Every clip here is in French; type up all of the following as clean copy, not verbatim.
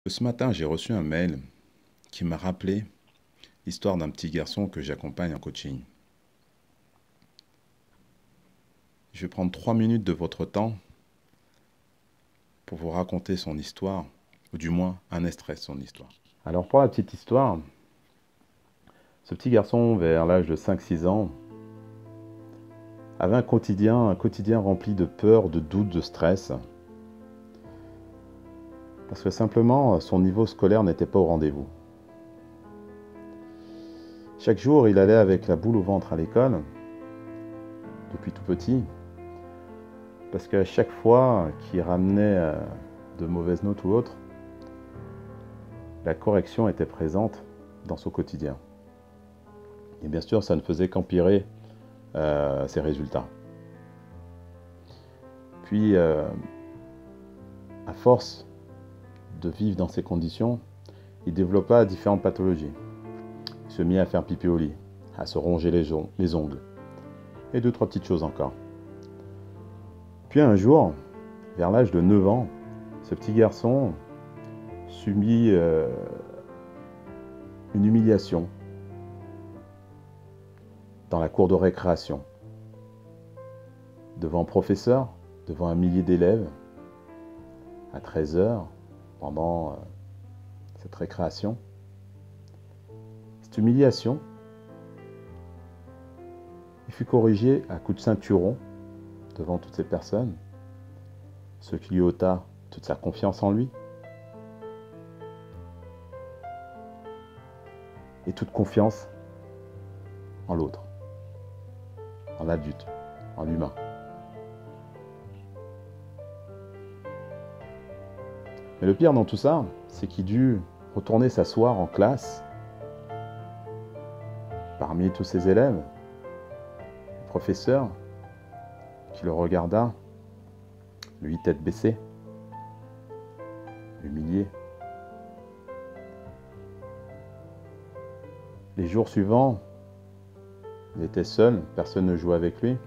Ce matin, j'ai reçu un mail qui m'a rappelé l'histoire d'un petit garçon que j'accompagne en coaching. Je vais prendre 3 minutes de votre temps pour vous raconter son histoire, ou du moins un extrait de son histoire. Alors pour la petite histoire, ce petit garçon, vers l'âge de 5-6 ans, avait un quotidien rempli de peur, de doutes, de stress, parce que simplement son niveau scolaire n'était pas au rendez-vous. Chaque jour, il allait avec la boule au ventre à l'école, depuis tout petit, parce qu'à chaque fois qu'il ramenait de mauvaises notes ou autre, la correction était présente dans son quotidien. Et bien sûr, ça ne faisait qu'empirer ses résultats. Puis, à force de vivre dans ces conditions, il développa différentes pathologies. Il se mit à faire pipi au lit, à se ronger les ongles, et deux, trois petites choses encore. Puis un jour, vers l'âge de 9 ans, ce petit garçon subit une humiliation dans la cour de récréation, devant un professeur, devant un millier d'élèves, à 13 heures, pendant cette récréation. Cette humiliation, il fut corrigé à coups de ceinturon devant toutes ces personnes, ce qui lui ôta toute sa confiance en lui et toute confiance en l'autre, en l'adulte, en l'humain. Mais le pire dans tout ça, c'est qu'il dut retourner s'asseoir en classe parmi tous ses élèves, le professeur qui le regarda, lui tête baissée, humilié. Les jours suivants, il était seul, personne ne jouait avec lui,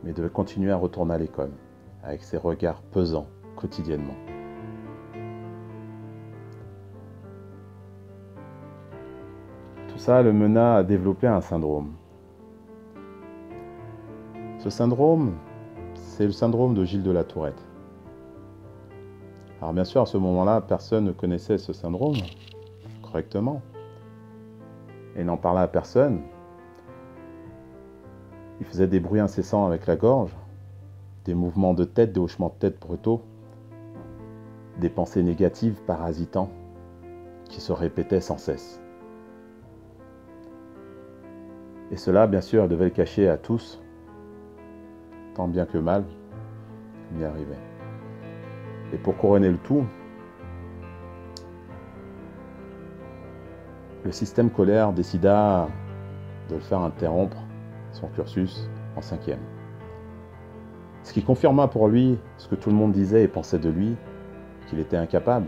mais il devait continuer à retourner à l'école, avec ses regards pesants quotidiennement. Tout ça le mena à développer un syndrome. Ce syndrome, c'est le syndrome de Gilles de la Tourette. Alors bien sûr, à ce moment-là, personne ne connaissait ce syndrome correctement et n'en parlait à personne. Il faisait des bruits incessants avec la gorge, des mouvements de tête, des hochements de tête brutaux, des pensées négatives parasitant qui se répétaient sans cesse. Et cela, bien sûr, devait le cacher à tous, tant bien que mal, il y arrivait. Et pour couronner le tout, le système scolaire décida de le faire interrompre son cursus en 5e. Ce qui confirma pour lui ce que tout le monde disait et pensait de lui, qu'il était incapable,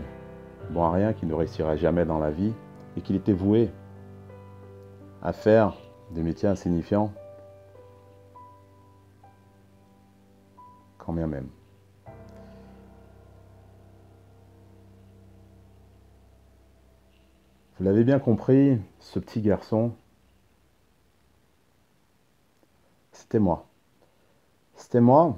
bon à rien, qu'il ne réussirait jamais dans la vie, et qu'il était voué à faire des métiers insignifiants, quand bien même. Vous l'avez bien compris, ce petit garçon, c'était moi. C'était moi.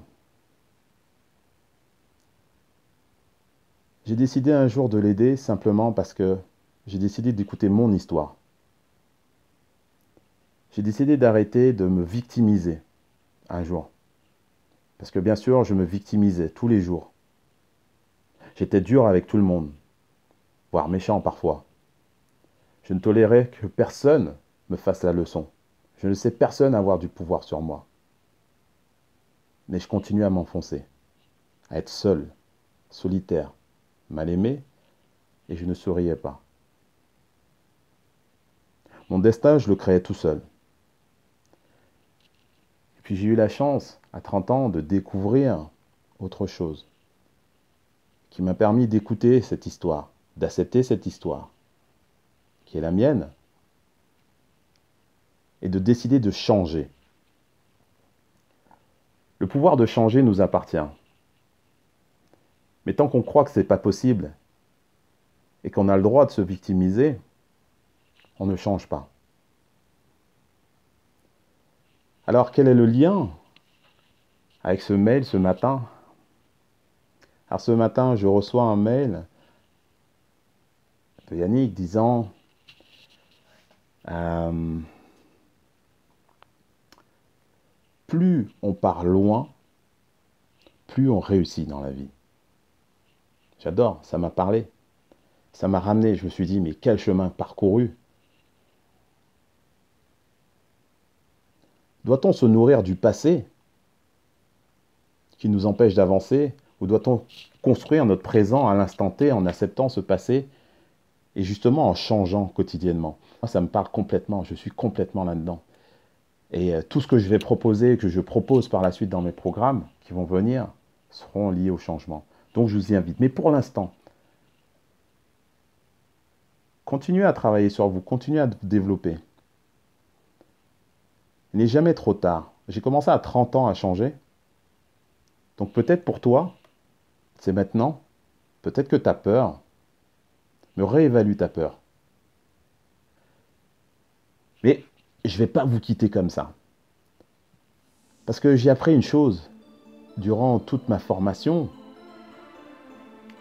J'ai décidé un jour de l'aider simplement parce que j'ai décidé d'écouter mon histoire. J'ai décidé d'arrêter de me victimiser un jour. Parce que bien sûr, je me victimisais tous les jours. J'étais dur avec tout le monde, voire méchant parfois. Je ne tolérais que personne me fasse la leçon. Je ne laissais personne avoir du pouvoir sur moi. Mais je continuais à m'enfoncer, à être seul, solitaire, mal aimé, et je ne souriais pas. Mon destin, je le créais tout seul. Et puis j'ai eu la chance, à 30 ans, de découvrir autre chose, qui m'a permis d'écouter cette histoire, d'accepter cette histoire, qui est la mienne, et de décider de changer. Le pouvoir de changer nous appartient. Mais tant qu'on croit que ce n'est pas possible et qu'on a le droit de se victimiser, on ne change pas. Alors, quel est le lien avec ce mail ce matin? Alors, ce matin, je reçois un mail de Yannick disant plus on part loin, plus on réussit dans la vie. J'adore, ça m'a parlé. Ça m'a ramené, je me suis dit, mais quel chemin parcouru. Doit-on se nourrir du passé qui nous empêche d'avancer, ou doit-on construire notre présent à l'instant T en acceptant ce passé et justement en changeant quotidiennement? Moi, ça me parle complètement, je suis complètement là-dedans. Et tout ce que je vais proposer, que je propose par la suite dans mes programmes qui vont venir, seront liés au changement. Donc je vous y invite. Mais pour l'instant, continuez à travailler sur vous, continuez à vous développer. Il n'est jamais trop tard. J'ai commencé à 30 ans à changer. Donc peut-être pour toi, c'est maintenant. Peut-être que tu as peur. Mais réévalue ta peur. Mais je ne vais pas vous quitter comme ça. Parce que j'ai appris une chose durant toute ma formation,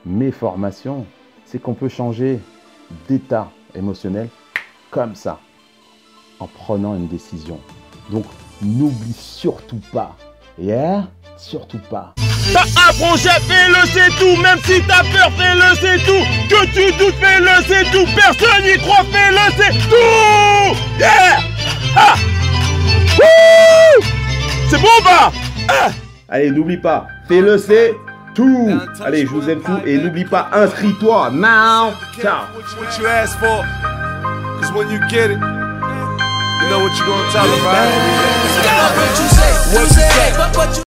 mes formations, c'est qu'on peut changer d'état émotionnel comme ça, en prenant une décision. Donc, n'oublie surtout pas, surtout pas. T'as un projet, fais-le, c'est tout. Même si t'as peur, fais-le, c'est tout. Que tu doutes, fais-le, c'est tout. Personne n'y croit, fais-le, c'est tout. Yeah. Ah. Wouh. C'est bon, bah. Ah. Allez, n'oublie pas, fais-le, c'est tout. Allez, je vous aime tout. Et n'oublie pas, inscris-toi. Now. Ciao. What you ask for, 'cause when you get it, you know what you're gonna tell them, right?